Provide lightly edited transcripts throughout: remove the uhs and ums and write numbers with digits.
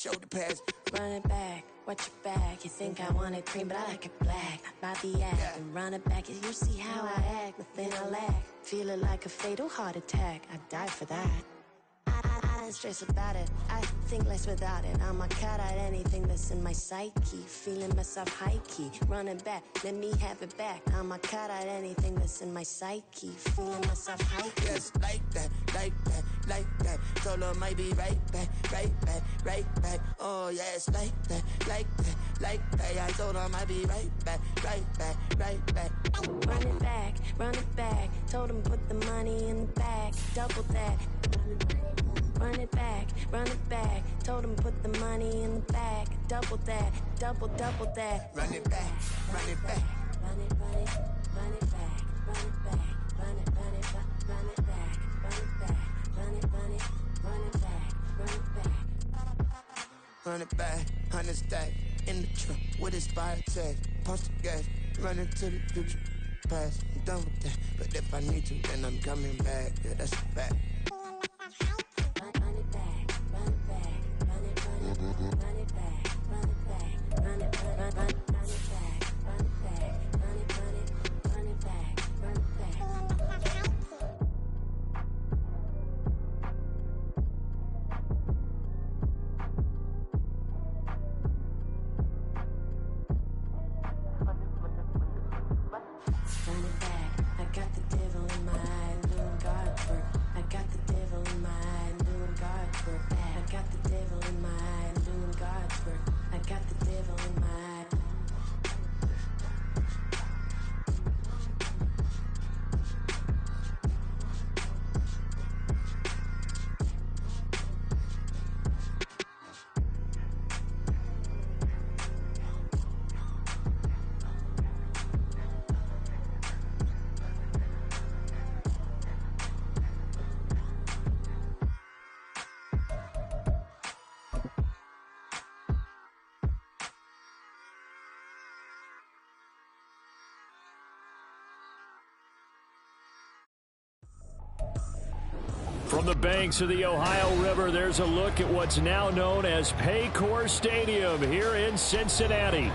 Shoulder pads. Run it back, watch your back. You think I want it cream, but I like it black. By the act, and run it back. You see how I act, nothing I lack. Feel it like a fatal heart attack. I'd die for that. I don't stress about it. I think less without it. I'ma cut out anything that's in my psyche. Feeling myself high key. Running back, let me have it back. I'ma cut out anything that's in my psyche. Feeling myself high key. Yes, like that, like that, like that. Solo might be right back, right back, right back. Oh yes, like that, like that, like that. I told her I might be right back, right back, right back. Run it back, run it back. Told him put the money in the bag. Double that. Run it back, run it back. Told him put the money in the bag. Double that, double that. Run it back, run it back. Run it, run it, run it back, run it back, run it, run it, run it back, run it back, run it, run it, run it back, run it back. Run it back, 100 stack in the trunk with his fire tag. Punch the gas, running to the future. Past, I'm done with that. But if I need to, then I'm coming back. Yeah, that's a fact. Run it back, run it back, run it, run it, run it back, run it back, run it, run it back, run it back, run it, run it, run it back, run it back. Run it back, I got the devil in my eye, doing guard work. I got the devil in my eye, doing guard work. I got the devil in my eye, doing guard work. I got the devil in my eye. From the banks of the Ohio River, there's a look at what's now known as Paycor Stadium here in Cincinnati.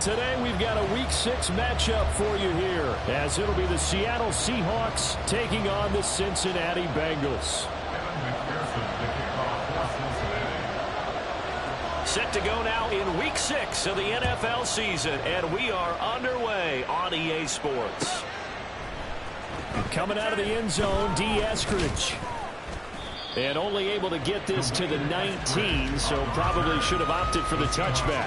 Today we've got a Week 6 matchup for you here, as it'll be the Seattle Seahawks taking on the Cincinnati Bengals. Set to go now in Week 6 of the NFL season, and we are underway on EA Sports. Coming out of the end zone, D. Eskridge. And only able to get this to the 19, so probably should have opted for the touchback.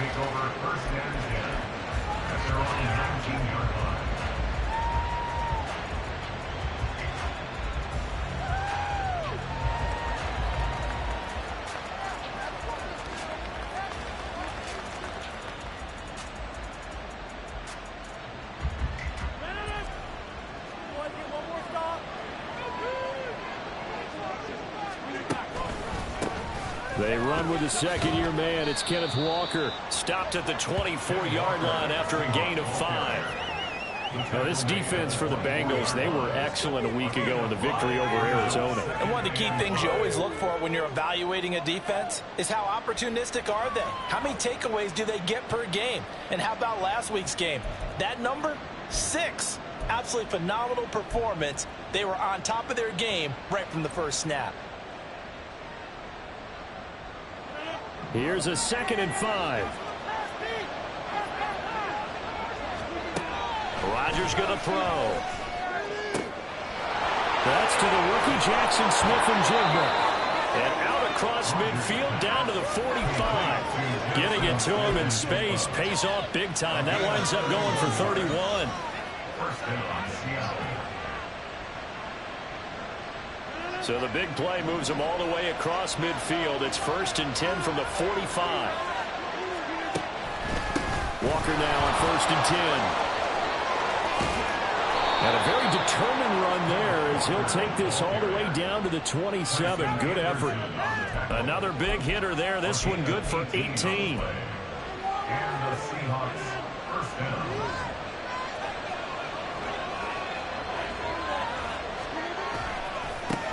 They run with the second-year man. It's Kenneth Walker. Stopped at the 24-yard line after a gain of 5. Now, this defense for the Bengals, they were excellent a week ago in the victory over Arizona. And one of the key things you always look for when you're evaluating a defense is how opportunistic are they? How many takeaways do they get per game? And how about last week's game? That number? 6. Absolutely phenomenal performance. They were on top of their game right from the first snap. Here's a 2nd and 5. Rodgers going to throw. That's to the rookie Jackson Smith-Njigba. And out across midfield down to the 45. Getting it to him in space pays off big time. That winds up going for 31. So the big play moves them all the way across midfield. It's 1st and 10 from the 45. Walker now on 1st and 10. And a very determined run there as he'll take this all the way down to the 27. Good effort. Another big hitter there. This one good for 18. And the Seahawks first down.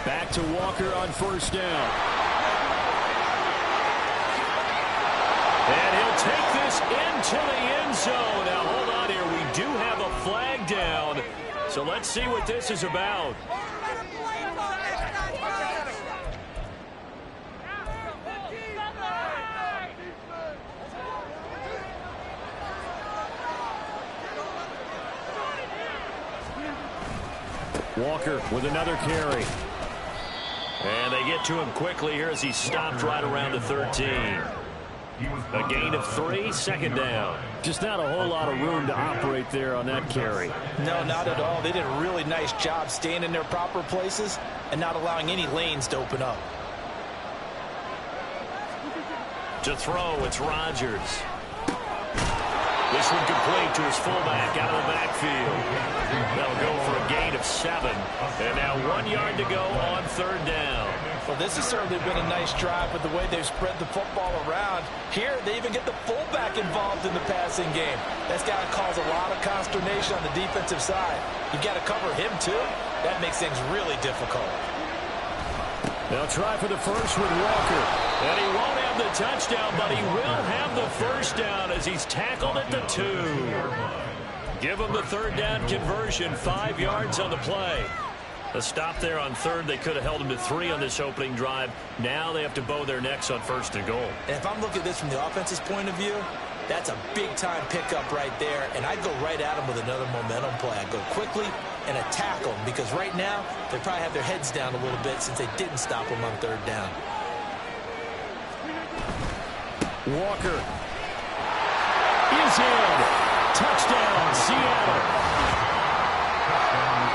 Back to Walker on 1st down. into the end zone. Now, hold on here. We do have a flag down. So let's see what this is about. Walker with another carry. And they get to him quickly here as he stopped right around the 13. A gain of 3, second down. Just not a whole lot of room to operate there on that carry. No, not at all. They did a really nice job staying in their proper places and not allowing any lanes to open up. To throw, it's Rodgers. This one complete to his fullback out of the backfield. They'll go for a gain of 7. And now 1 yard to go on third down. Well, this has certainly been a nice drive with the way they've spread the football around. Here, they even get the fullback involved in the passing game. That's got to cause a lot of consternation on the defensive side. You've got to cover him, too. That makes things really difficult. They'll try for the first with Walker. And he won't have the touchdown, but he will have the first down as he's tackled at the 2. Give him the third down conversion, 5 yards on the play. A stop there on third. They could have held him to 3 on this opening drive. Now they have to bow their necks on first and goal. And if I'm looking at this from the offense's point of view, that's a big-time pickup right there. And I'd go right at him with another momentum play. I'd go quickly and attack them because right now they probably have their heads down a little bit since they didn't stop him on third down. Walker is in. Touchdown, Seattle.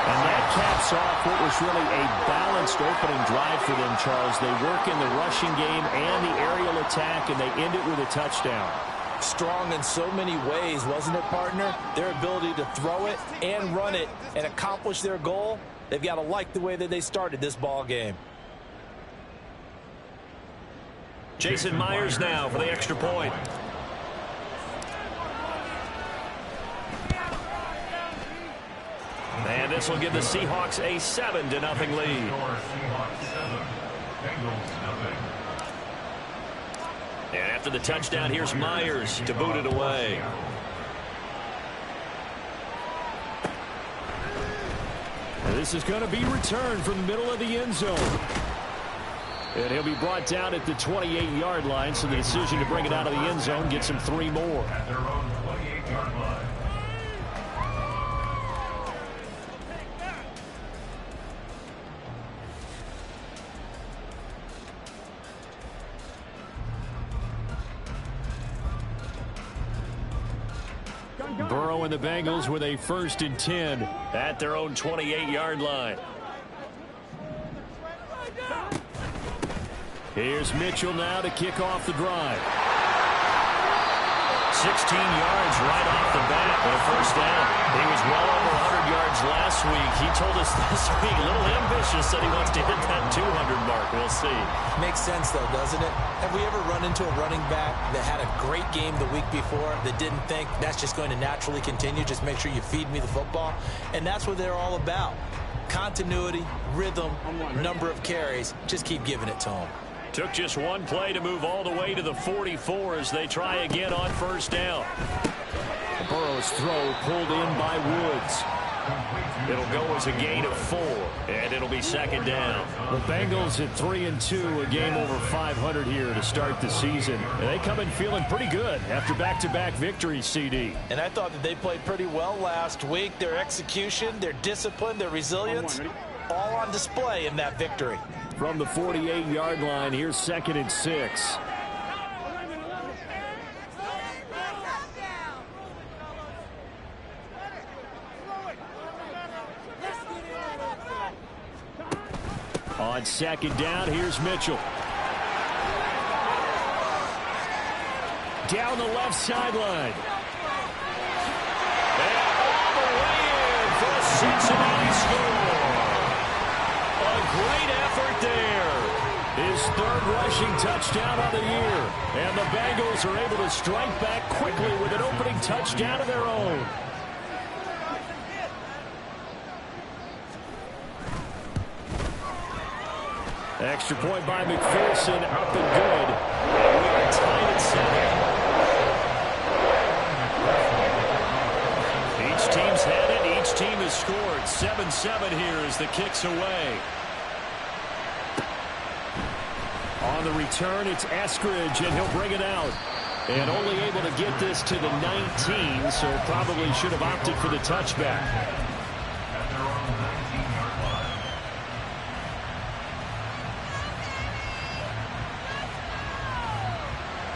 And that caps off what was really a balanced opening drive for them, Charles. They work in the rushing game and the aerial attack, and they end it with a touchdown. Strong in so many ways, wasn't it, partner? Their ability to throw it and run it and accomplish their goal, they've got to like the way that they started this ball game. Jason Myers now for the extra point. And this will give the Seahawks a 7-0 lead. And after the touchdown, here's Myers to boot it away. And this is going to be returned from the middle of the end zone. And he'll be brought down at the 28-yard line, so the decision to bring it out of the end zone gets him 3 more. At their own 28-yard line. Burrow and the Bengals with a 1st and 10 at their own 28-yard line. Here's Mitchell now to kick off the drive. 16 yards right off the bat with a first down. He was well over 100 yards last week. He told us this week, a little ambitious, that he wants to hit that 200 mark. We'll see. Makes sense, though, doesn't it? Have we ever run into a running back that had a great game the week before that didn't think that's just going to naturally continue? Just make sure you feed me the football. And that's what they're all about. Continuity, rhythm, number of carries. Just keep giving it to them. Took just one play to move all the way to the 44 as they try again on first down. Burrow's throw pulled in by Woods. It'll go as a gain of 4, and it'll be second down. The Bengals at 3-2, a game over 500 here to start the season. And they come in feeling pretty good after back-to-back victories, CD. And I thought that they played pretty well last week. Their execution, their discipline, their resilience, all on display in that victory. From the 48-yard line, here's 2nd and 6. On 2nd down, here's Mitchell. Down the left sideline. And all the way in for a Cincinnati score. A great effort there. His 3rd rushing touchdown of the year. And the Bengals are able to strike back quickly with an opening touchdown of their own. Extra point by McPherson, up and good. And we are tied at 7. 7-7 here as the kick's away. On the return, it's Eskridge, and he'll bring it out. And only able to get this to the 19, so probably should have opted for the touchback.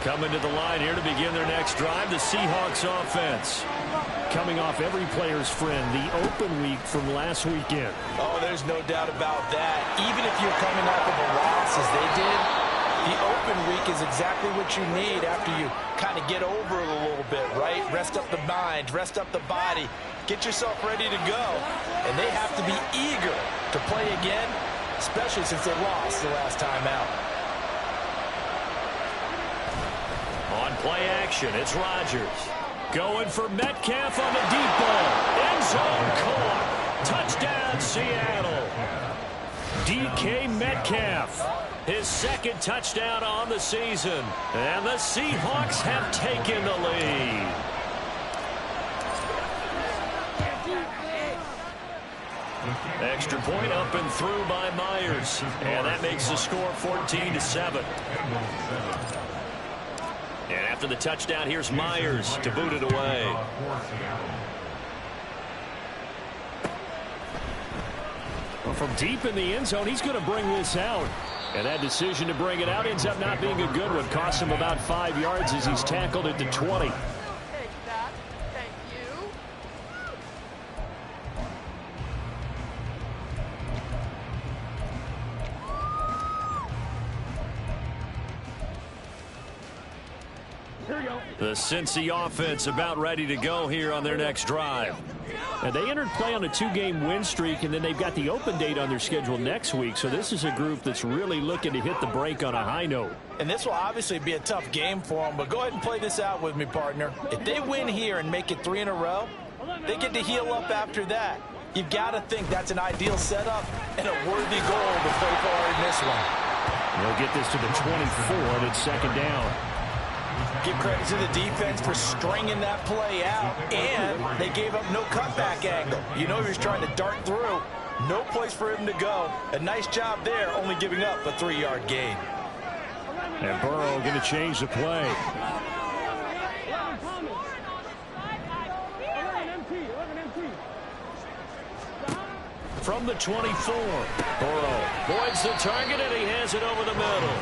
Coming to the line here to begin their next drive, the Seahawks offense. Coming off every player's friend, the open week from last weekend. Oh, there's no doubt about that. Even if you're coming off of a loss as they did, the open week is exactly what you need after you kind of get over it a little bit, right? Rest up the mind, rest up the body, get yourself ready to go. And they have to be eager to play again, especially since they lost the last time out. On play action, it's Rodgers. Going for Metcalf on the deep ball. End zone caught. Touchdown, Seattle. DK Metcalf. His second touchdown on the season. And the Seahawks have taken the lead. Extra point up and through by Myers. And that makes the score 14-7. And after the touchdown, here's Myers to boot it away. Well, from deep in the end zone, he's going to bring this out. And that decision to bring it out ends up not being a good one. Costs him about 5 yards as he's tackled at the 20. The Cincy offense about ready to go here on their next drive. And they entered play on a 2-game win streak, and then they've got the open date on their schedule next week. So this is a group that's really looking to hit the break on a high note. And this will obviously be a tough game for them, but go ahead and play this out with me, partner. If they win here and make it 3 in a row, they get to heal up after that. You've got to think that's an ideal setup and a worthy goal to play for in this one. They'll get this to the 24, and it's second down. Give credit to the defense for stringing that play out, and they gave up no cutback angle. You know he was trying to dart through. No place for him to go. A nice job there, only giving up a 3-yard gain. And Burrow going to change the play. From the 24, Burrow avoids the target, and he has it over the middle.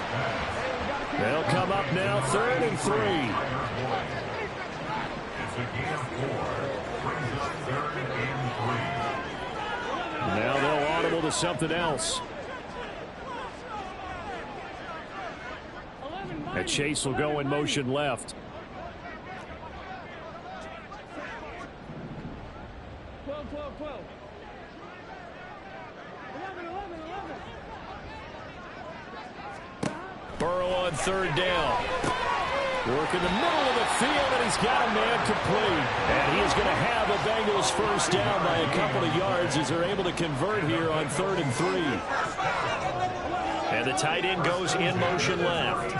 They'll come up now, 3rd and 3. Now they'll audible to something else. And Chase will go in motion left. Burrow on 3rd down. Work in the middle of the field, and he's got a man complete. And he is going to have a Bengals first down by a couple of yards as they're able to convert here on 3rd and 3. And the tight end goes in motion left.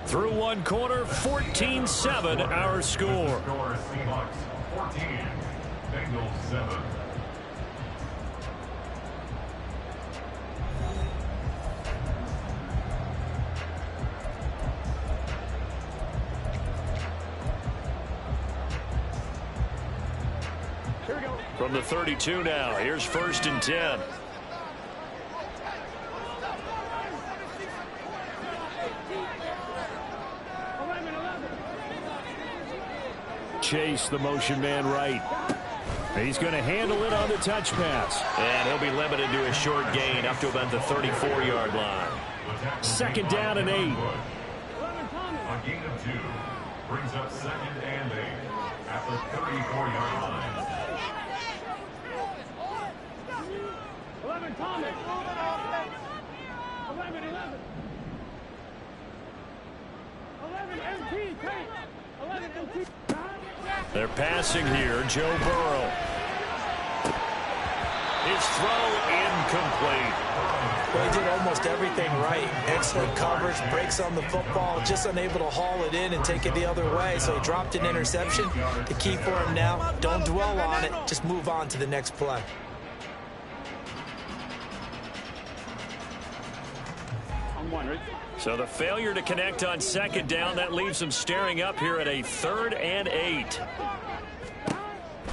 Through one quarter, 14-7 our score. Seahawks 14, Bengals 7. From the 32 now, here's 1st and 10. Chase, the motion man right. He's going to handle it on the touch pass. And he'll be limited to a short gain up to about the 34-yard line. 2nd down and 8. A gain of 2 brings up 2nd and 8 at the 34-yard line. 11 Thomas. 11. 11 MP. 11 MP. They're passing here. Joe Burrow. His throw incomplete. Well, he did almost everything right. Excellent coverage, breaks on the football, just unable to haul it in and take it the other way. So he dropped an interception. The key for him now, don't dwell on it. Just move on to the next play. So the failure to connect on second down, that leaves them staring up here at a 3rd and 8.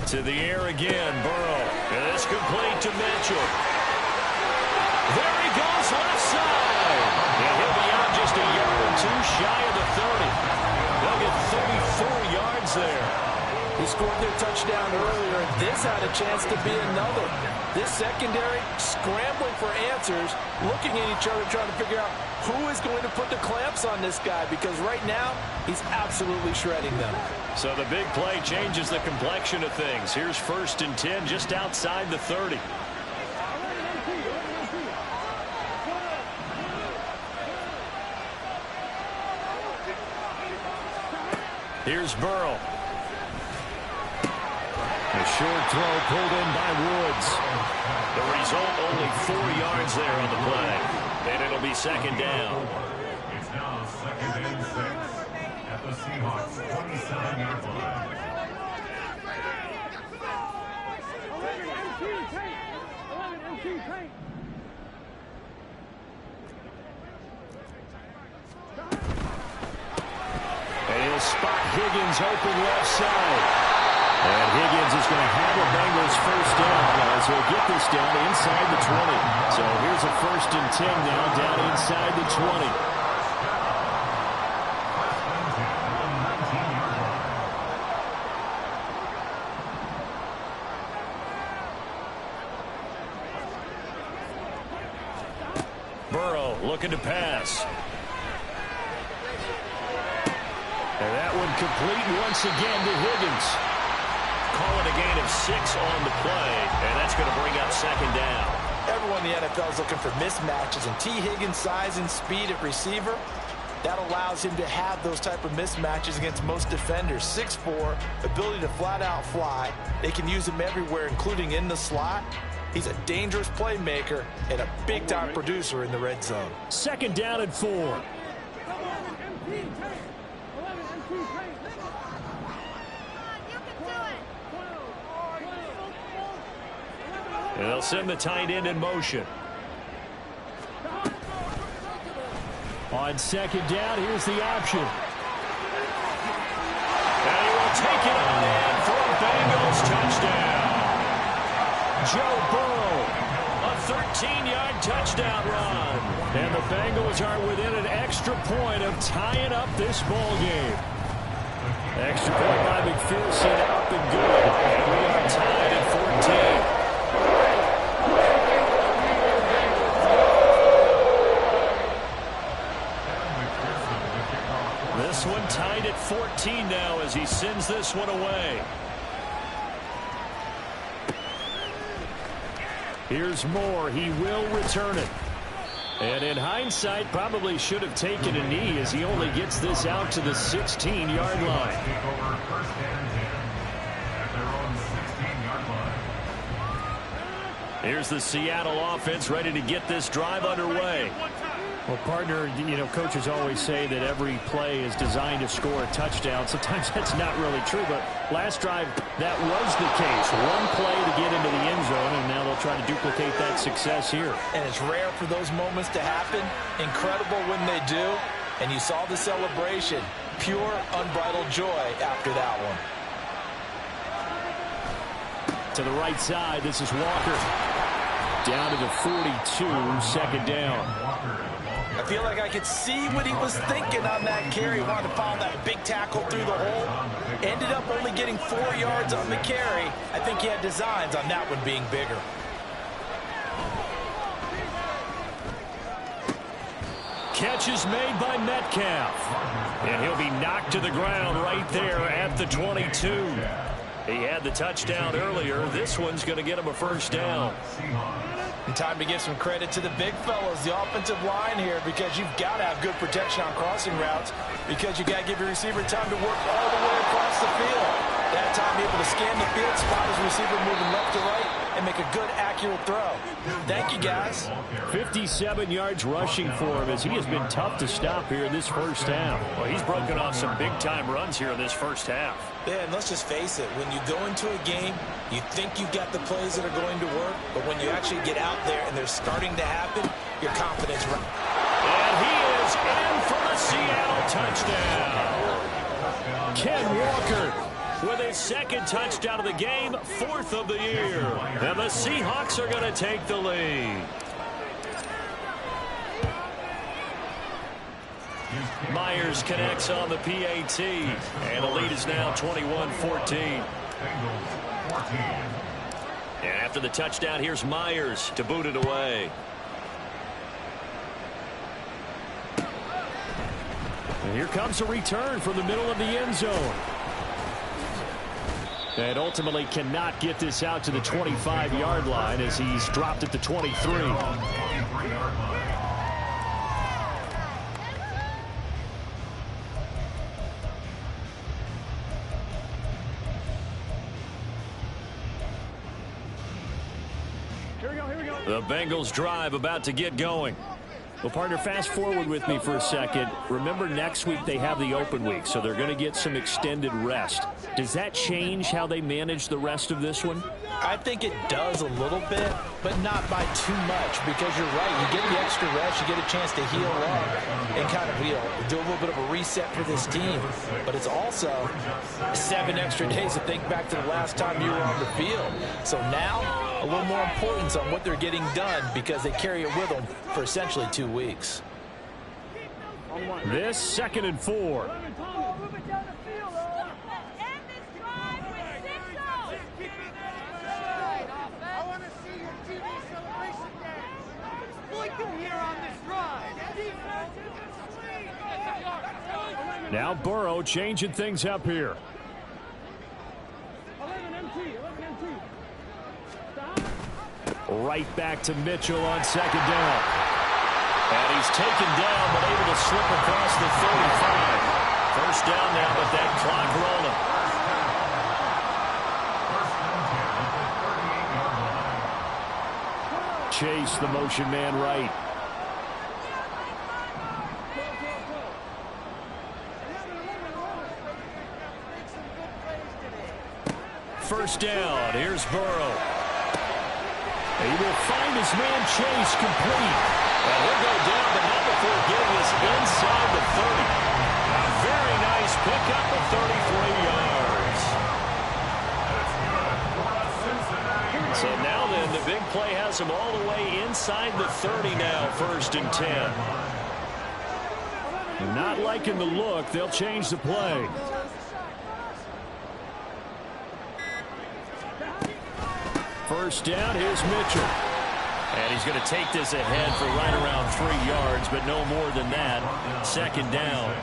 To the air again, Burrow. And it's complete to Mitchell. There he goes, left side. And he'll be out just a yard or two shy of the 30. They'll get 34 yards there. He scored their touchdown earlier, and this had a chance to be another. This secondary scrambling for answers, looking at each other, trying to figure out who is going to put the clamps on this guy, because right now he's absolutely shredding them. So the big play changes the complexion of things. Here's 1st and 10 just outside the 30. Here's Burrow. A short throw pulled in by Woods. The result, only 4 yards there on the play. And it'll be 2nd down. It's now 2nd and 6 at the Seahawks 27-yard line. 11 MT tank. 11 MT tank. And he'll spot Higgins open left side. And Higgins is going to have the Bengals 1st down as he'll get this down inside the 20. So here's a 1st and 10 now down inside the 20. Burrow looking to pass. And that one complete once again to Higgins. Call it a gain of 6 on the play, and that's going to bring up 2nd down. Everyone in the NFL is looking for mismatches, and T. Higgins' size and speed at receiver, that allows him to have those type of mismatches against most defenders. 6'4", ability to flat-out fly. They can use him everywhere, including in the slot. He's a dangerous playmaker and a big-time producer in the red zone. 2nd down and 4. 11 MT tank. 11 MT tank. And they'll send the tight end in motion. On 2nd down, here's the option. And he will take it on in for a Bengals touchdown. Joe Burrow, a 13-yard touchdown run. And the Bengals are within an extra point of tying up this ball game. Extra point by McPherson, up and good. And we are tied at 14. This one tied at 14 now as he sends this one away. Here's Moore. He will return it. And in hindsight, probably should have taken a knee as he only gets this out to the 16-yard line. Take over 1st and 10 at their own 16-yard line. Here's the Seattle offense ready to get this drive underway. Well, partner, you know, coaches always say that every play is designed to score a touchdown. Sometimes that's not really true, but last drive, that was the case. One play to get into the end zone, and now they'll try to duplicate that success here. And it's rare for those moments to happen. Incredible when they do. And you saw the celebration. Pure, unbridled joy after that one. To the right side, this is Walker. Down to the 42, 2nd down. I feel like I could see what he was thinking on that carry. He wanted to follow that big tackle through the hole. Ended up only getting 4 yards on the carry. I think he had designs on that one being bigger. Catch is made by Metcalf. And he'll be knocked to the ground right there at the 22. He had the touchdown earlier. This one's going to get him a 1st down. And time to give some credit to the big fellas, the offensive line here, because you've got to have good protection on crossing routes, because you got to give your receiver time to work all the way across the field. That time able to scan the field, spot his receiver moving left to right, and make a good, accurate throw. Thank you, guys. 57 yards rushing for him as he has been tough to stop here in this first half. Well, he's broken off some big-time runs here in this first half. Yeah, and let's just face it. When you go into a game, you think you've got the plays that are going to work, but when you actually get out there and they're starting to happen, your confidence runs. And he is in for the Seattle touchdown. Ken Walker with his second touchdown of the game, 4th of the year. And the Seahawks are going to take the lead. Myers connects on the PAT, and the lead is now 21-14. And after the touchdown, here's Myers to boot it away. And here comes a return from the middle of the end zone. And ultimately cannot get this out to the 25-yard line as he's dropped at the 23. The Bengals drive about to get going. Well, partner, fast forward with me for a second. Remember, next week they have the open week, so they're going to get some extended rest. Does that change how they manage the rest of this one? I think it does a little bit, but not by too much, because you're right. You get the extra rest, you get a chance to heal up and kind of, do a little bit of a reset for this team. But it's also 7 extra days to think back to the last time you were on the field. So now, a little more importance on what they're getting done because they carry it with them for essentially 2 weeks. This 2nd and 4. Now Burrow changing things up here. Right back to Mitchell on 2nd down. And he's taken down but able to slip across the 35. First down now, but that clock rolling. Chase the motion man right. First down, here's Burrow. He will find his man Chase complete. Well, he'll go down, but not before getting us inside the 30. A very nice pickup of 33 yards. So now then, the big play has him all the way inside the 30 now, 1st and 10. Not liking the look. They'll change the play. First down, here's Mitchell. And he's going to take this ahead for right around 3 yards, but no more than that. 2nd down.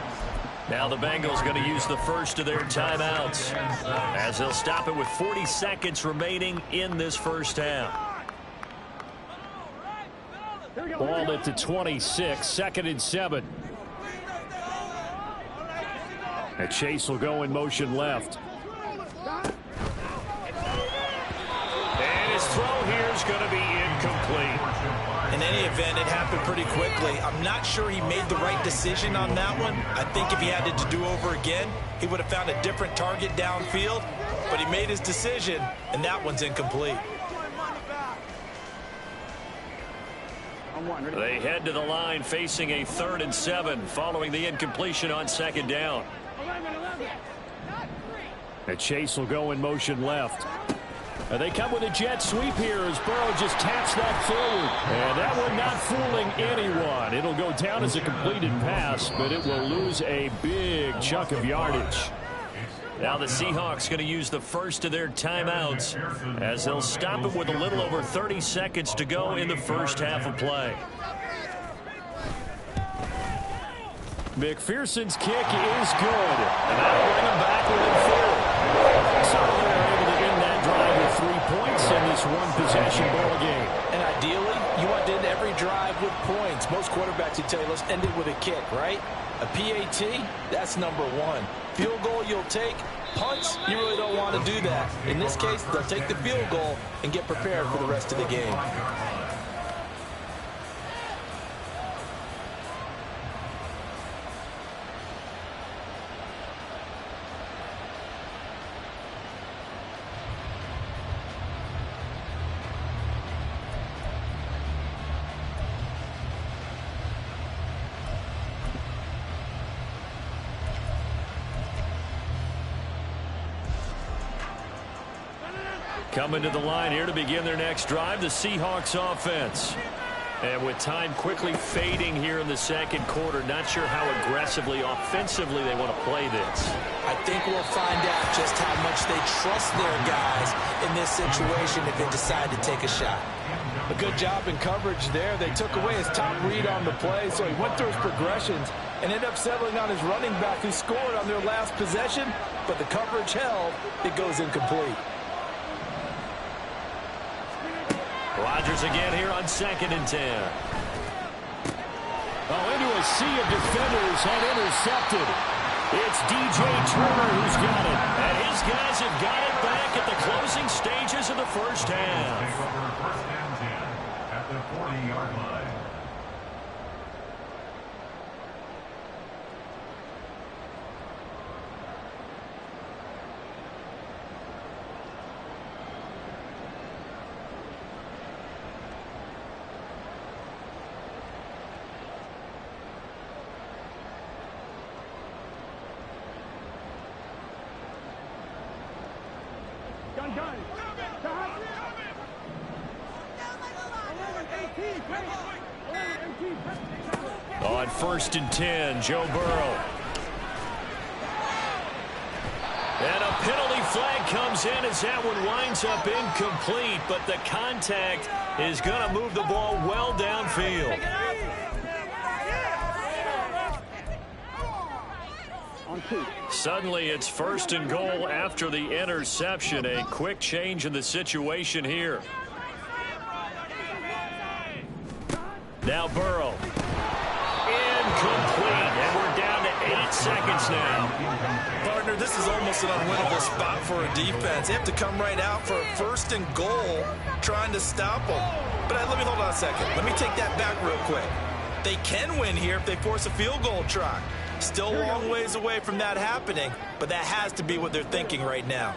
Now the Bengals going to use the first of their timeouts as they'll stop it with 40 seconds remaining in this first half. Ball at the 26, 2nd and 7. And Chase will go in motion left. Throw here is going to be incomplete. In any event, it happened pretty quickly. I'm not sure he made the right decision on that one. I think if he had it to do over again, he would have found a different target downfield. But he made his decision, and that one's incomplete. They head to the line facing a 3rd and 7 following the incompletion on 2nd down. And Chase will go in motion left. They come with a jet sweep here as Burrow just taps that forward. And that one not fooling anyone. It'll go down as a completed pass, but it will lose a big chunk of yardage. Now the Seahawks going to use the first of their timeouts as they'll stop it with a little over 30 seconds to go in the first half of play. McPherson's kick is good. And that'll bring him back within 4. So they're able to end that drive with 3 points in this one-possession ball game. And ideally, you want to end every drive with points. Most quarterbacks would tell you, let's end it with a kick, right? A PAT, that's number 1. Field goal you'll take, punts, you really don't want to do that. In this case, they'll take the field goal and get prepared for the rest of the game. Coming to the line here to begin their next drive, the Seahawks offense. And with time quickly fading here in the second quarter, not sure how aggressively, offensively they want to play this. I think we'll find out just how much they trust their guys in this situation if they decide to take a shot. A good job in coverage there. They took away his top read on the play, so he went through his progressions and ended up settling on his running back who scored on their last possession, but the coverage held. It goes incomplete. Rodgers again here on 2nd and 10. Oh, into a sea of defenders and intercepted. It's DJ Turner who's got it. And his guys have got it back at the closing stages of the first half. Take over 1st and 10 at the 40-yard line. Gun. Stop. 11-18. On 1st and 10, Joe Burrow. And a penalty flag comes in as that one winds up incomplete, but the contact is going to move the ball well downfield. Suddenly it's 1st and goal after the interception. A quick change in the situation here. Now Burrow. Incomplete. And we're down to 8 seconds now. Partner, this is almost an unwinnable spot for a defense. They have to come right out for a 1st and goal trying to stop them. But let me hold on a second. Let me take that back real quick. They can win here if they force a field goal try. Still a long ways away from that happening, but that has to be what they're thinking right now.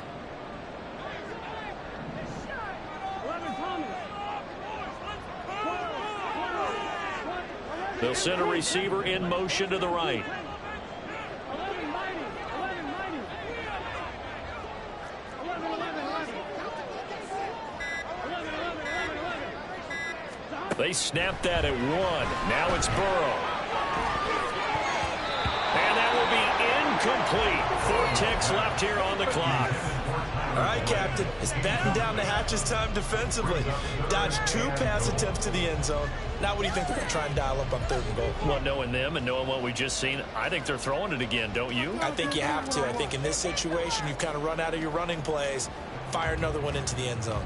They'll send a receiver in motion to the right. They snapped that at 1. Now it's Burrow. And that will be incomplete. 4 ticks left here on the clock. All right, Captain. It's batten down the hatches time defensively. Dodged 2 pass attempts to the end zone. Now what do you think they're going to try and dial up on 3rd and goal? Well, knowing them and knowing what we just seen, I think they're throwing it again, don't you? I think you have to. I think in this situation, you've kind of run out of your running plays. Fire another one into the end zone.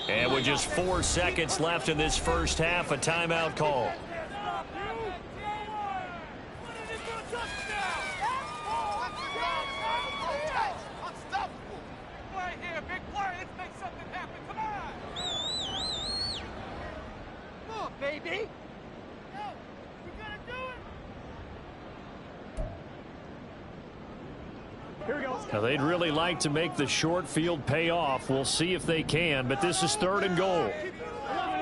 And with just 4 seconds left in this first half, a timeout call. Now, they'd really like to make the short field pay off. We'll see if they can, but this is 3rd and goal.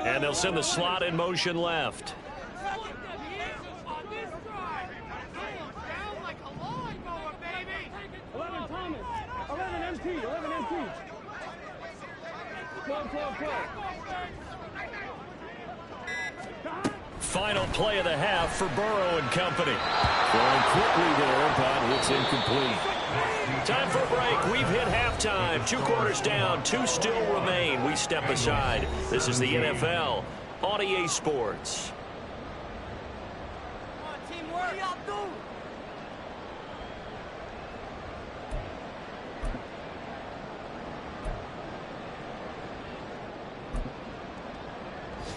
And they'll send the slot in motion left. Final play of the half for Burrow and company. Going quickly there, but it's incomplete. Time for a break. We've hit halftime. 2 quarters down. 2 still remain. We step aside. This is the NFL on EA Sports.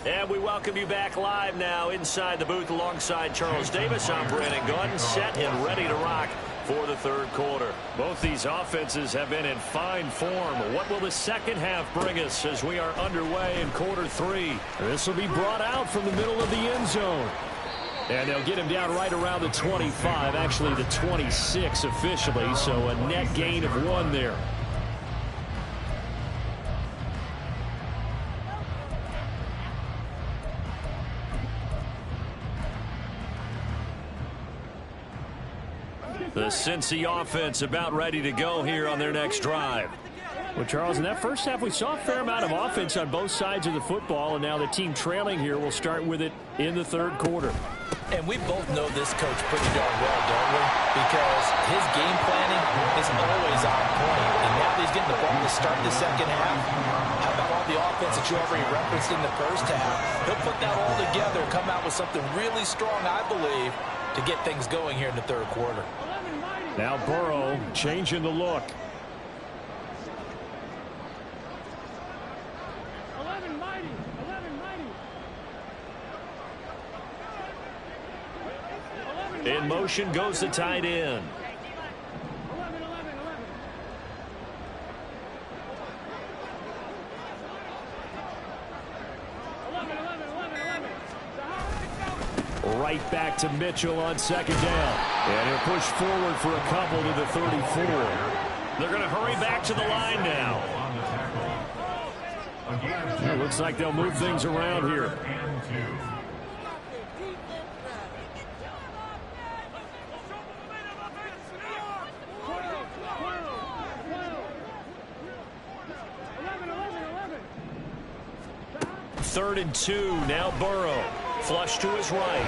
And we welcome you back live now inside the booth alongside Charles Davis. I'm Brandon Gaudin, set and ready to rock for the third quarter. Both these offenses have been in fine form. What will the second half bring us as we are underway in quarter three? This will be brought out from the middle of the end zone. And they'll get him down right around the 25, actually the 26 officially, so a net gain of 1 there. The Cincy offense about ready to go here on their next drive. Well, Charles, in that first half, we saw a fair amount of offense on both sides of the football, and now the team trailing here will start with it in the third quarter. And we both know this coach pretty darn well, don't we? Because his game planning is always on point. And now that he's getting the ball to start the second half, how about all the offense that you already referenced in the first half? He'll put that all together and come out with something really strong, I believe, to get things going here in the third quarter. Now Burrow changing the look. 11 mighty. 11 mighty. In motion goes the tight end. 11. 11. Right back to Mitchell on second down. And he'll push forward for a couple to the 34. They're going to hurry back to the line now. It looks like they'll move things around here. Third and 2. Now Burrow. Flush to his right.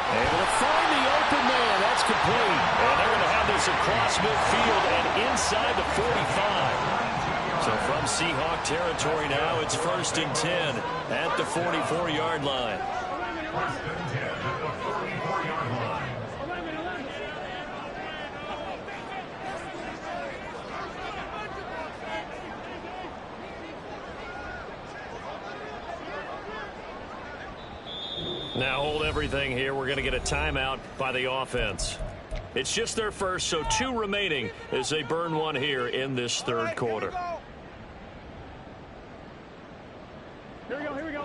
Able to find the open man. That's complete. And they're going to have this across midfield and inside the 45. So from Seahawk territory now, it's 1st and 10 at the 44-yard line. 1st and 10 at the 44-yard line. Now hold everything here. We're going to get a timeout by the offense. It's just their first, so 2 remaining as they burn 1 here in this third quarter. Here we go.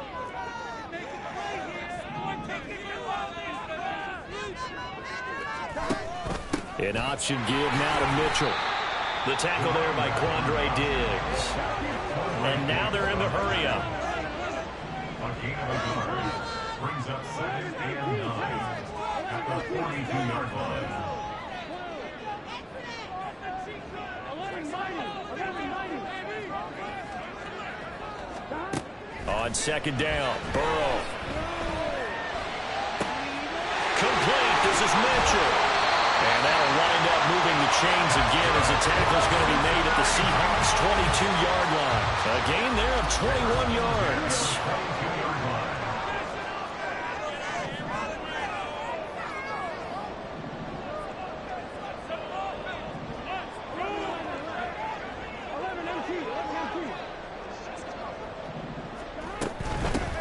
An option give now to Mitchell. The tackle there by Quandre Diggs. And now they're in the hurry up. A gain of a yard brings up 2nd and 9 at the 42-yard line. 11 mighty. On second down, Burrow. Complete. This is Mitchell. And that'll wind up moving the chains again as the tackle's going to be made at the Seahawks' 22-yard line. A gain there of 21 yards.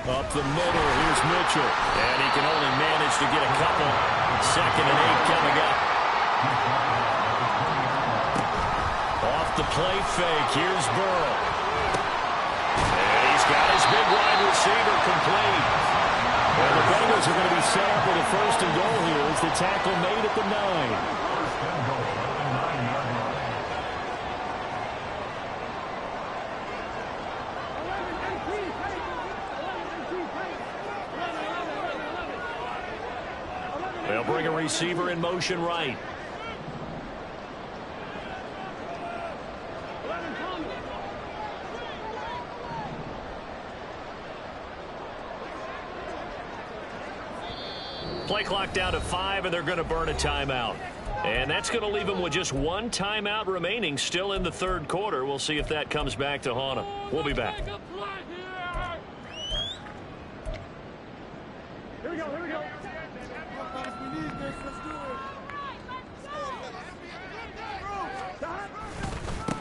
Up the middle, here's Mitchell. And he can only manage to get a couple. 2nd and 8 coming up. Off the play fake, here's Burrow. And he's got his big wide receiver complete. And the Bengals are going to be set up with a 1st and goal here as the tackle made at the 9. They'll bring a receiver in motion right. Play clock down to 5, and they're going to burn a timeout. And that's going to leave them with just 1 timeout remaining still in the third quarter. We'll see if that comes back to haunt them. We'll be back. Here we go, here we go. We need this. Let's do it.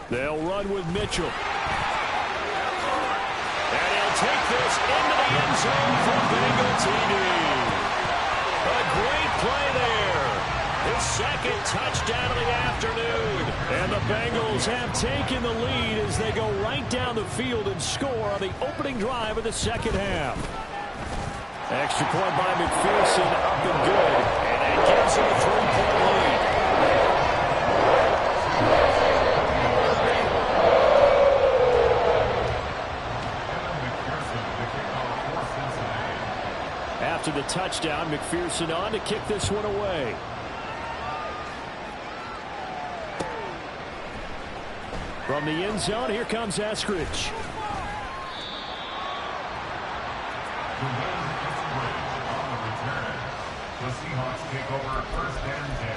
They'll run with Mitchell. And he'll take this into the end zone for Bengal TD. A great play there. His second touchdown of the afternoon. And the Bengals have taken the lead as they go right down the field and score on the opening drive of the second half. Extra point by McPherson, up and good. And that gives him a 3-point lead. After the touchdown, McPherson on to kick this one away. From the end zone, here comes Eskridge. The Seahawks take over first and 10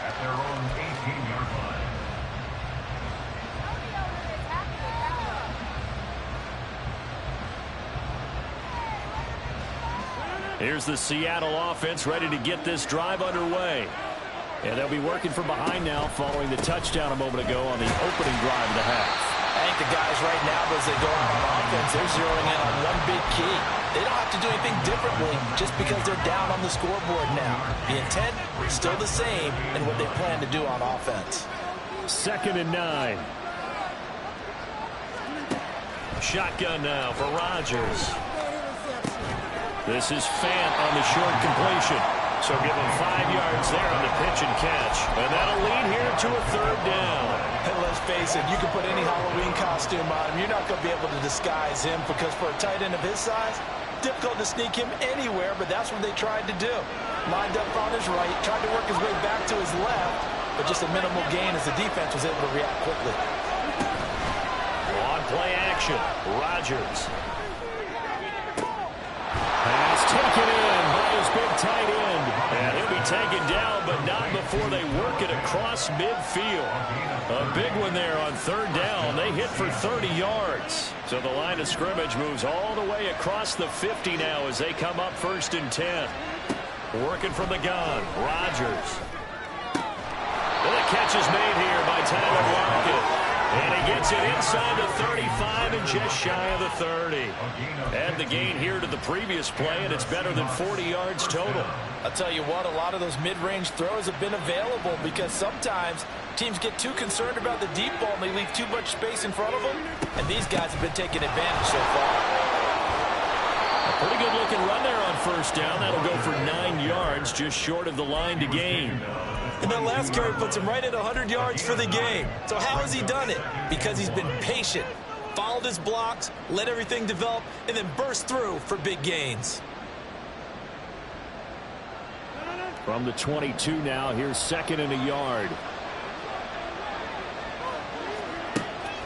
at their own 18-yard line. Here's the Seattle offense ready to get this drive underway. And they'll be working from behind now following the touchdown a moment ago on the opening drive of the half. I think the guys right now, as they go on offense, they're zeroing in on one big key. They don't have to do anything differently just because they're down on the scoreboard now. The intent is still the same in what they plan to do on offense. 2nd and 9. Shotgun now for Rodgers. This is Fant on the short completion. So give him 5 yards there on the pitch and catch. And that'll lead here to a 3rd down. And let's face it, you can put any Halloween costume on him. You're not going to be able to disguise him because for a tight end of his size, difficult to sneak him anywhere, but that's what they tried to do. Lined up on his right, tried to work his way back to his left, but just a minimal gain as the defense was able to react quickly. On play action, Rodgers. Pass taken in by his big tight end. And he'll be taken down, but not before they work it across midfield. A big one there on 3rd down. They hit for 30 yards. So the line of scrimmage moves all the way across the 50 now as they come up 1st and 10. Working from the gun, Rodgers. And the catch is made here by Tyler Lockett. And he gets it inside the 35 and just shy of the 30. Add the gain here to the previous play, and it's better than 40 yards total. I'll tell you what, a lot of those mid-range throws have been available because sometimes teams get too concerned about the deep ball and they leave too much space in front of them, and these guys have been taking advantage so far. A pretty good looking run there on 1st down. That'll go for 9 yards, just short of the line to gain. And that last carry puts him right at 100 yards for the game. So how has he done it? Because he's been patient, followed his blocks, let everything develop, and then burst through for big gains. From the 22 now, here's 2nd and a yard.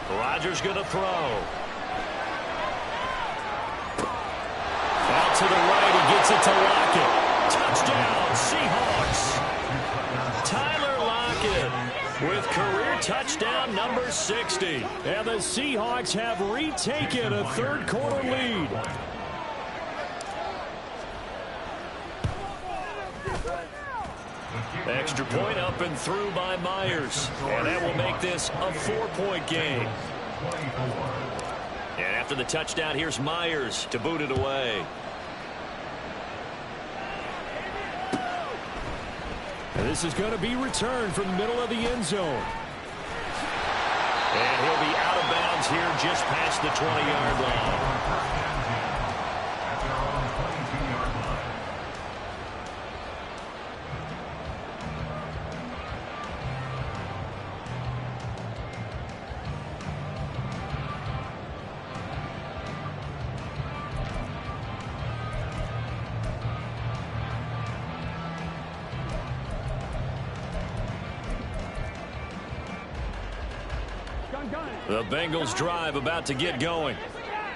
Rodgers going to throw. Out to the right, he gets it to Lockett. Touchdown, Seahawks. Tyler Lockett with career touchdown number 60. And the Seahawks have retaken a 3rd quarter lead. Extra point up and through by Myers. And that will make this a 4-point game. And after the touchdown, here's Myers to boot it away. And this is going to be returned from the middle of the end zone. And he'll be out of bounds here just past the 20-yard line. The Bengals drive about to get going.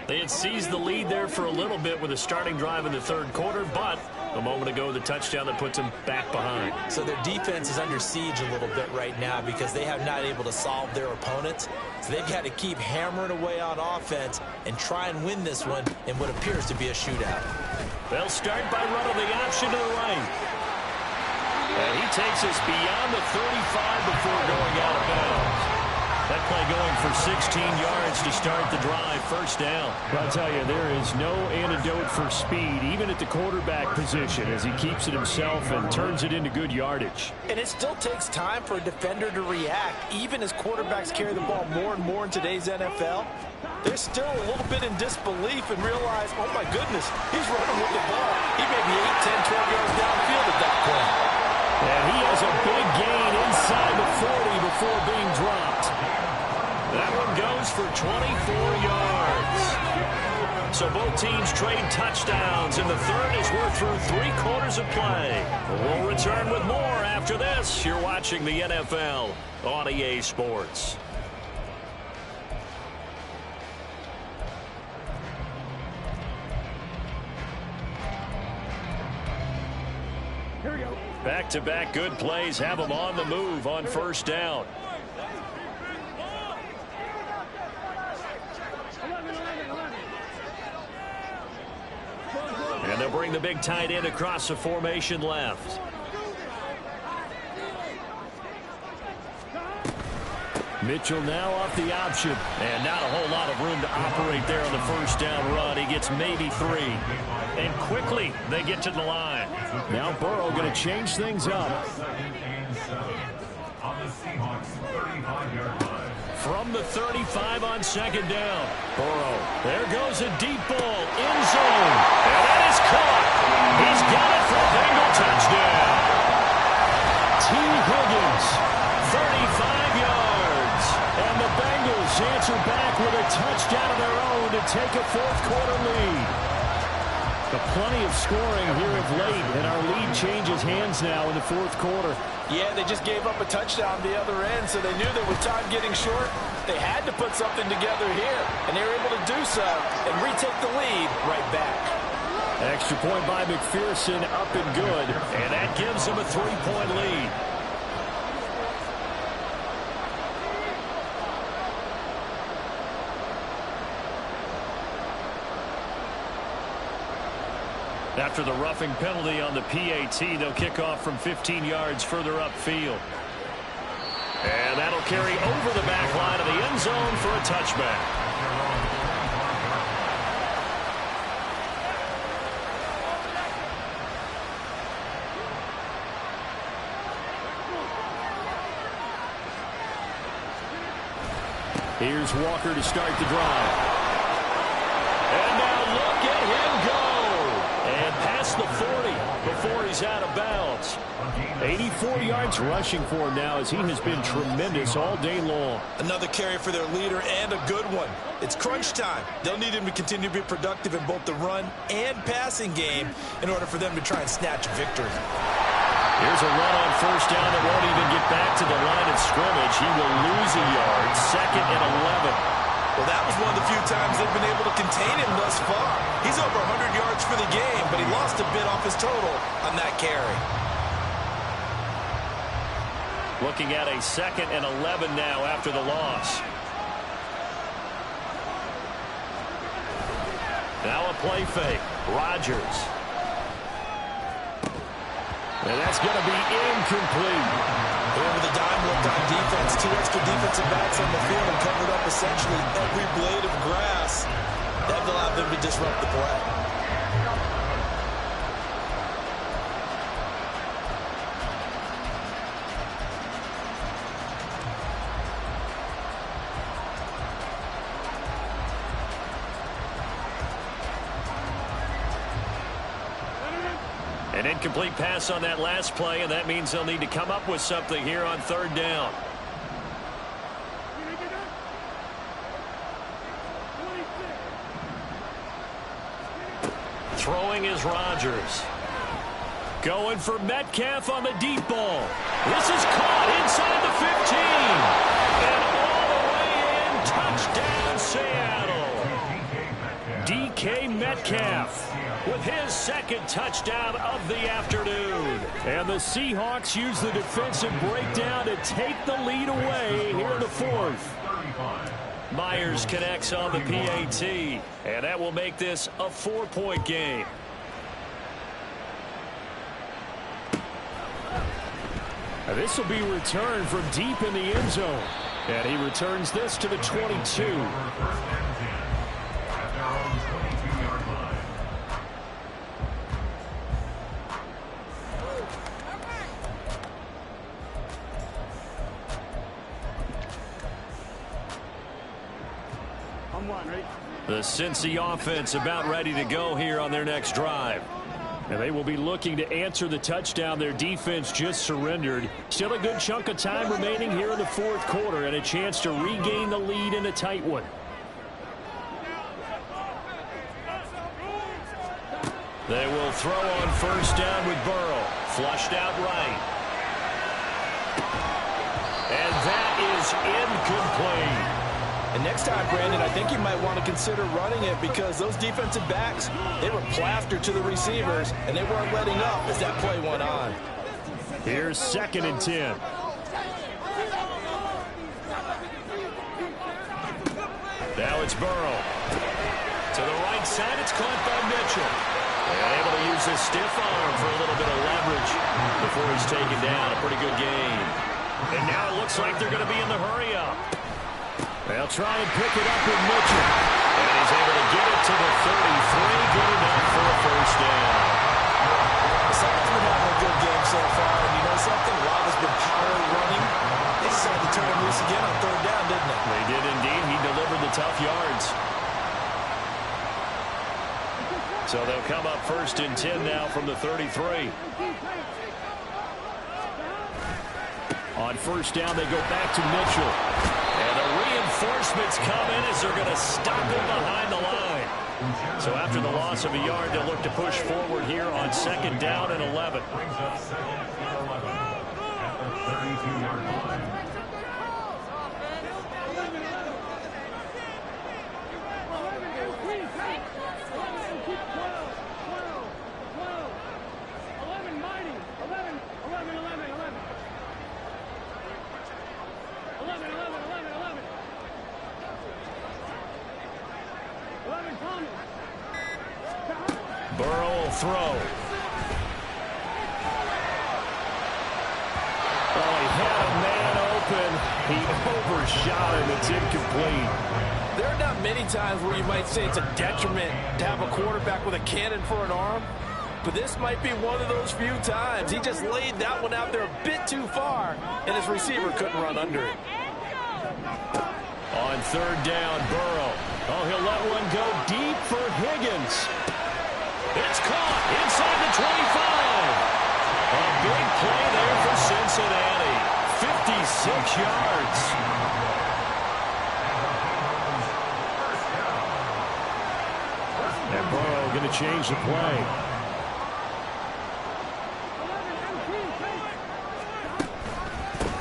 They had seized the lead there for a little bit with a starting drive in the 3rd quarter, but A moment ago, the touchdown that puts them back behind. So their defense is under siege a little bit right now because they have not able to solve their opponents. So they've got to keep hammering away on offense and try and win this one in what appears to be a shootout. They'll start by running the option to the right. And he takes us beyond the 35 before going out of bounds. That play going for 16 yards to start the drive, first down. I'll tell you, there is no antidote for speed, even at the quarterback position, as he keeps it himself and turns it into good yardage. And it still takes time for a defender to react, even as quarterbacks carry the ball more and more in today's NFL. They're still a little bit in disbelief and realize, oh my goodness, he's running with the ball. He may be 8, 10, 12 yards downfield at that point. And he has a big gain inside the 40 before being dropped. That one goes for 24 yards. So both teams trade touchdowns in the third as we're through 3 quarters of play. We'll return with more after this. You're watching the NFL on EA Sports. Here we go. Back-to-back good plays have them on the move on first down. 11. And they'll bring the big tight end across the formation left. Mitchell now off the option. And not a whole lot of room to operate there on the first down run. He gets maybe 3. And quickly they get to the line. Now Burrow going to change things up. On the Seahawks 35-yard line. From the 35 on second down. Burrow. There goes a deep ball. End zone. And that is caught. He's got it for a Bengal touchdown. T. Higgins. 35 yards. And the Bengals answer back with a touchdown of their own to take a fourth-quarter lead. Plenty of scoring here of late, and our lead changes hands now in the fourth quarter. Yeah, they just gave up a touchdown the other end, so they knew that with time getting short, they had to put something together here, and they were able to do so and retake the lead right back. Extra point by McPherson, up and good, and that gives them a 3-point lead. After the roughing penalty on the PAT, they'll kick off from 15 yards further upfield. And that'll carry over the back line of the end zone for a touchback. Here's Walker to start the drive. And now look at him go. And past the 40 before he's out of bounds. 84 yards rushing for him now as he has been tremendous all day long. Another carry for their leader and a good one. It's crunch time. They'll need him to continue to be productive in both the run and passing game in order for them to try and snatch a victory. Here's a run on first down that won't even get back to the line of scrimmage. He will lose a yard. 2nd and 11. Well, that was one of the few times they've been able to contain him thus far. He's over 100 yards for the game, but he lost a bit off his total on that carry. Looking at a 2nd and 11 now after the loss. Now a play fake. Rodgers. And that's going to be incomplete. Here with a dime look on defense. 2 extra defensive backs on the field and covered up essentially every blade of grass. That allowed them to disrupt the play. An incomplete pass on that last play, and that means they'll need to come up with something here on third down. Throwing is Rodgers. Going for Metcalf on the deep ball. This is caught inside the 15. And all the way in, touchdown Seattle. DK Metcalf with his second touchdown of the afternoon. And the Seahawks use the defensive breakdown to take the lead away here in the fourth. Myers connects on the PAT, and that will make this a 4-point game. And this will be returned from deep in the end zone. And he returns this to the 22. The Cincy offense about ready to go here on their next drive. And they will be looking to answer the touchdown their defense just surrendered. Still a good chunk of time remaining here in the fourth quarter and a chance to regain the lead in a tight one. They will throw on first down with Burrow. Flushed out right. And that is incomplete. And next time, Brandon, I think you might want to consider running it because those defensive backs, they were plastered to the receivers, and they weren't letting up as that play went on. Here's 2nd and 10. Now it's Burrow. To the right side, it's caught by Mitchell. And able to use his stiff arm for a little bit of leverage before he's taken down. A pretty good game. And now it looks like they're going to be in the hurry-up. They'll try and pick it up with Mitchell. And he's able to get it to the 33. Good enough for a first down. The Sounders been having a good game so far. And you know something? Rob has been power running. They decided to turn him loose again on 3rd down, didn't they? They did indeed. He delivered the tough yards. So they'll come up 1st and 10 now from the 33. On 1st down, they go back to Mitchell. And the reinforcements come in as they're going to stop him behind the line. So after the loss of a yard, they'll look to push forward here on 2nd down and 11. Brings up 2nd and 11 at the 32-yard line. Burrow will throw. Oh, he had a man open. He overshot him. It's incomplete. There are not many times where you might say it's a detriment to have a quarterback with a cannon for an arm, but this might be one of those few times. He just laid that one out there a bit too far, and his receiver couldn't run under it. On 3rd down, Burrow. Oh, he'll let one go deep for Higgins. It's caught inside the 25. A big play there for Cincinnati. 56 yards. And Burrow going to change the play.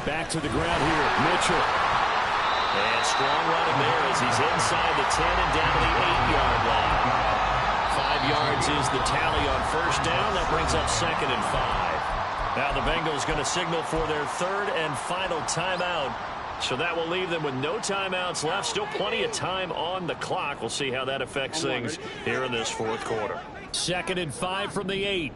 Back to the ground here, Mitchell. And strong running there as he's inside the 10 and down to the 8-yard line. 5 yards is the tally on 1st down. That brings up 2nd and 5. Now the Bengals going to signal for their 3rd and final timeout. So that will leave them with no timeouts left. Still plenty of time on the clock. We'll see how that affects things here in this 4th quarter. 2nd and 5 from the 8.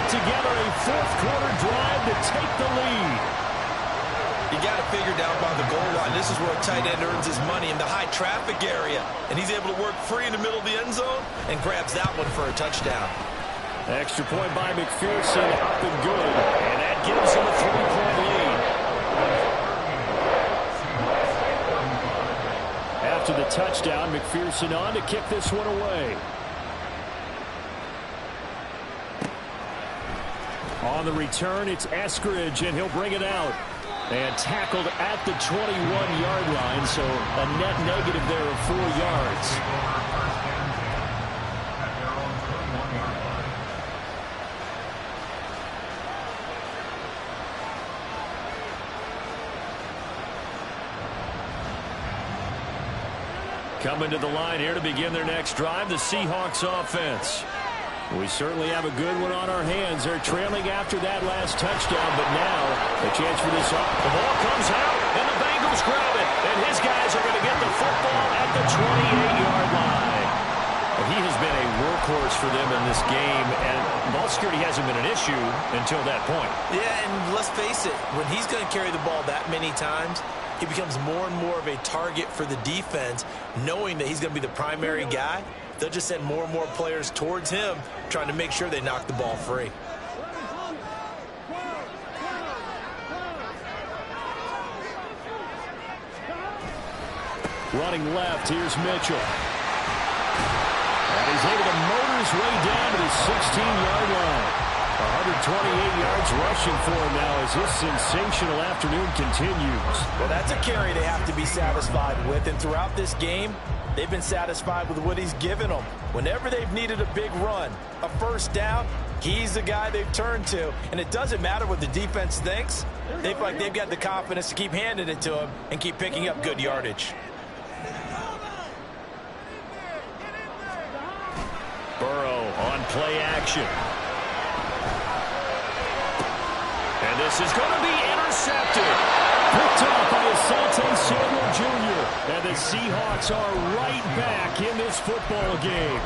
Together a 4th quarter drive to take the lead. You got to figure down by the goal line. This is where a tight end earns his money, in the high traffic area. And he's able to work free in the middle of the end zone and grabs that one for a touchdown. Extra point by McPherson, up and good. And that gives him a 3-point lead. After the touchdown, McPherson on to kick this one away. On the return, it's Eskridge, and he'll bring it out. And tackled at the 21-yard line, so a net negative there of 4 yards. Coming to the line here to begin their next drive, the Seahawks offense. We certainly have a good one on our hands. They're trailing after that last touchdown, but now a chance for this. The ball comes out, and the Bengals grab it. And his guys are going to get the football at the 28-yard line. He has been a workhorse for them in this game, and ball security hasn't been an issue until that point. Yeah, and let's face it, when he's going to carry the ball that many times, he becomes more and more of a target for the defense, knowing that he's going to be the primary guy. They'll just send more and more players towards him, trying to make sure they knock the ball free. Running left, here's Mitchell. And he's able to motor his way down to the 16-yard line. 128 yards rushing for him now as his sensational afternoon continues. Well, that's a carry they have to be satisfied with, and throughout this game, they've been satisfied with what he's given them. Whenever they've needed a big run, a first down, he's the guy they've turned to. And it doesn't matter what the defense thinks. They feel like they've got the confidence to keep handing it to him and keep picking up good yardage. Burrow on play action. And this is going to be intercepted. Picked off by Asante Samuel Jr. And the Seahawks are right back in this football game.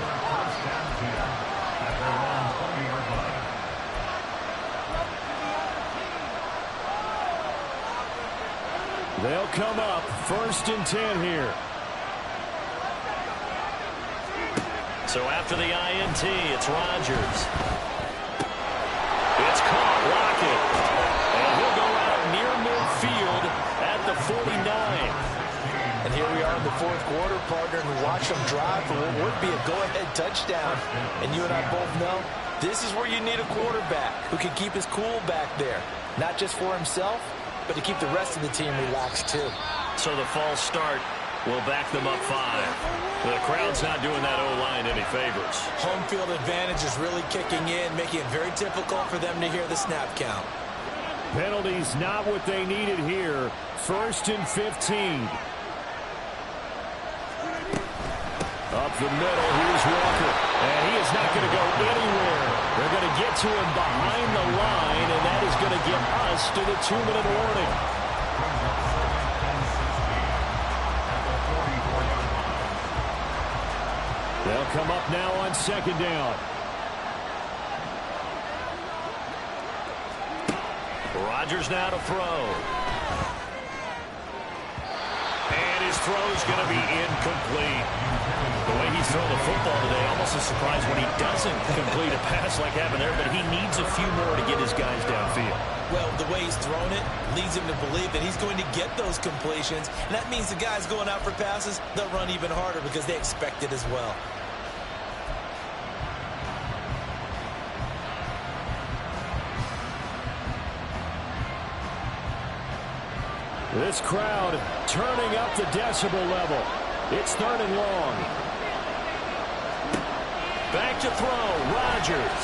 They'll come up 1st and 10 here. So after the INT, it's Rodgers. It's caught. Lockett. And he'll go out near midfield at the 49. And here we are in the 4th quarter, partner, and watch them drive for what would be a go-ahead touchdown. And you and I both know this is where you need a quarterback who can keep his cool back there. Not just for himself, but to keep the rest of the team relaxed too. So the false start will back them up 5. The crowd's not doing that O-line any favors. Home field advantage is really kicking in, making it very difficult for them to hear the snap count. Penalties not what they needed here. 1st and 15. Up the middle, here's Walker. And he is not going to go anywhere. They're going to get to him behind the line, and that is going to get us to the 2-minute warning. They'll come up now on 2nd down. Rodgers now to throw. And his throw's going to be incomplete. The way he's thrown the football today, almost a surprise when he doesn't complete a pass like happened there, but he needs a few more to get his guys downfield. Well, the way he's thrown it leads him to believe that he's going to get those completions, and that means the guys going out for passes, they'll run even harder because they expect it as well. This crowd turning up the decibel level. It's 3rd and long. Back to throw, Rodgers.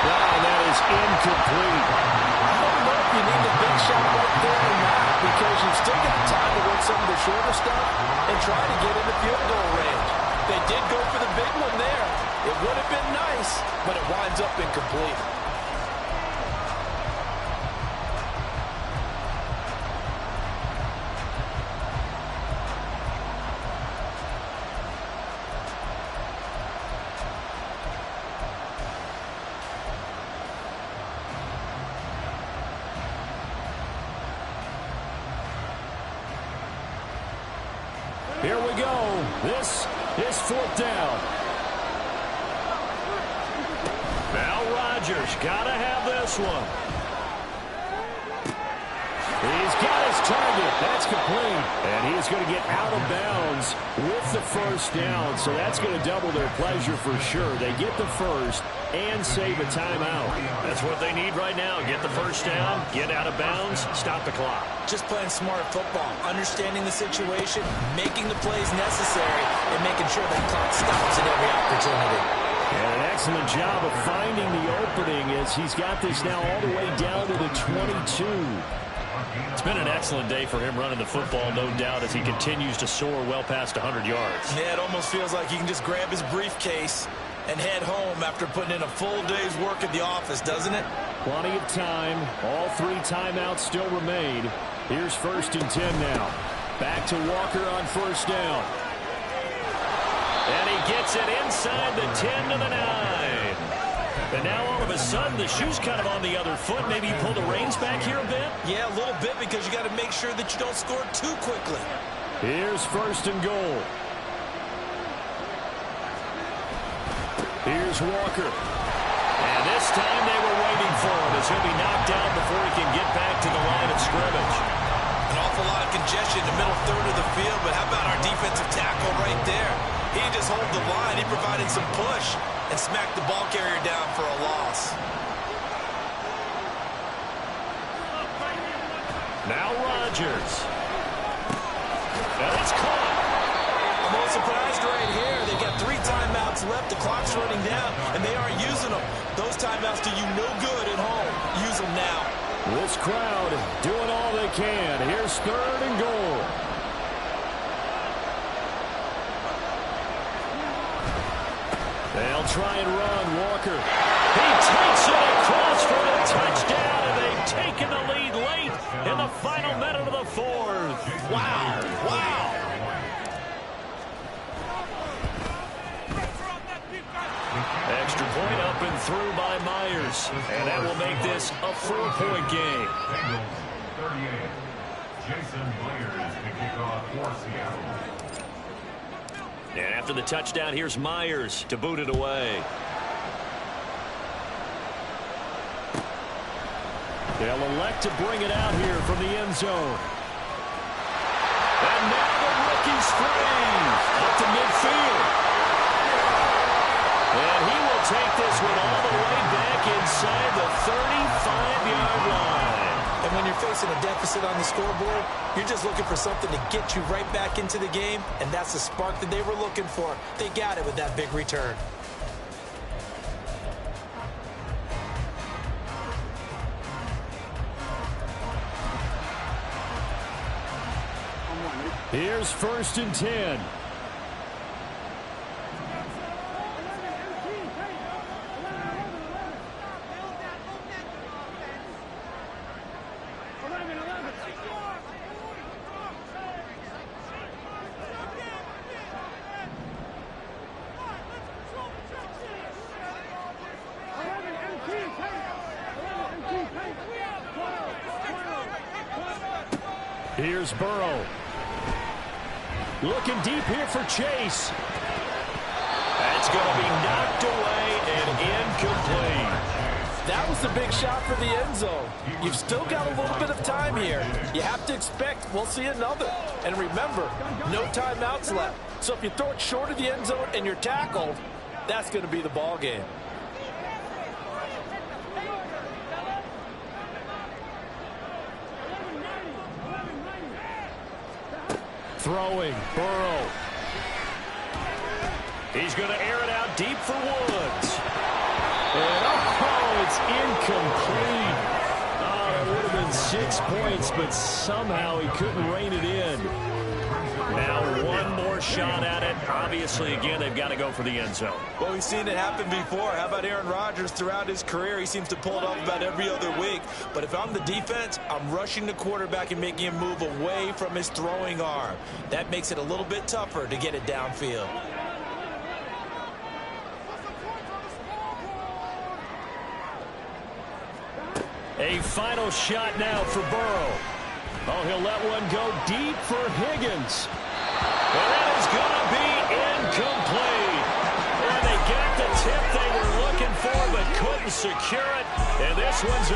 And that is incomplete. I don't know if you need a big shot right there or not, because you've still got time to win some of the shorter stuff and try to get into field goal range. They did go for the big one there. It would have been nice, but it winds up incomplete. Here we go. This is 4th down. Now Rodgers got to have this one. He's He's got his target. That's complete. And he is going to get out of bounds with the first down. So that's going to double their pleasure for sure. They get the first and save a timeout. That's what they need right now. Get the first down, get out of bounds, stop the clock. Just playing smart football, understanding the situation, making the plays necessary, and making sure that clock stops at every opportunity. And an excellent job of finding the opening as he's got this now all the way down to the 22. It's been an excellent day for him running the football, no doubt, as he continues to soar well past 100 yards. Yeah, it almost feels like he can just grab his briefcase and head home after putting in a full day's work at the office, doesn't it? Plenty of time. All 3 timeouts still remain. Here's 1st and 10 now. Back to Walker on first down. And he gets it inside the 10 to the 9. And now all of a sudden the shoe's kind of on the other foot. Maybe you pull the reins back here a bit? Yeah, a little bit, because you got to make sure that you don't score too quickly. Here's 1st and goal. Here's Walker. And this time they were waiting for him as he'll be knocked down before he can get back to the line of scrimmage. An awful lot of congestion in the middle third of the field, but how about our defensive tackle right there? He just hold the line. He provided some push and smacked the ball carrier down for a loss. Now Rodgers. And it's caught. I'm a little surprised right here. They've got 3 timeouts left. The clock's running down, and they aren't using them. Those timeouts do you no good at home. Use them now. This crowd doing all they can. Here's 3rd and goal. They'll try and run. Walker. He takes it across for a touchdown, and they've taken the lead late in the final minute of the 4th. Wow. Wow. Extra point up and through by Myers. And that will make this a 4-point game. Bengals 38. Jason Myers to kick off for Seattle. And after the touchdown, here's Myers to boot it away. They'll elect to bring it out here from the end zone. And now the rookie's free. Up to midfield. And he will take this one all the way back inside the 35-yard line. And when you're facing a deficit on the scoreboard, you're just looking for something to get you right back into the game, and that's the spark that they were looking for. They got it with that big return. Here's 1st and 10. Here's Burrow. Looking deep here for Chase. That's going to be knocked away and incomplete. That was the big shot for the end zone. You've still got a little bit of time here. You have to expect we'll see another. And remember, no timeouts left. So if you throw it short of the end zone and you're tackled, that's going to be the ball game. Throwing, Burrow. He's going to air it out deep for Woods. And it's incomplete. Oh, that would have been 6 points, but somehow he couldn't rein it in. Now one more shot at it. Obviously, again, they've got to go for the end zone. Well, we've seen it happen before. How about Aaron Rodgers throughout his career? He seems to pull it off about every other week. But if I'm the defense, I'm rushing the quarterback and making him move away from his throwing arm. That makes it a little bit tougher to get it downfield. A final shot now for Burrow. Oh, he'll let one go deep for Higgins. And that is going to be incomplete. And they got the tip they were looking for but couldn't secure it. And this one's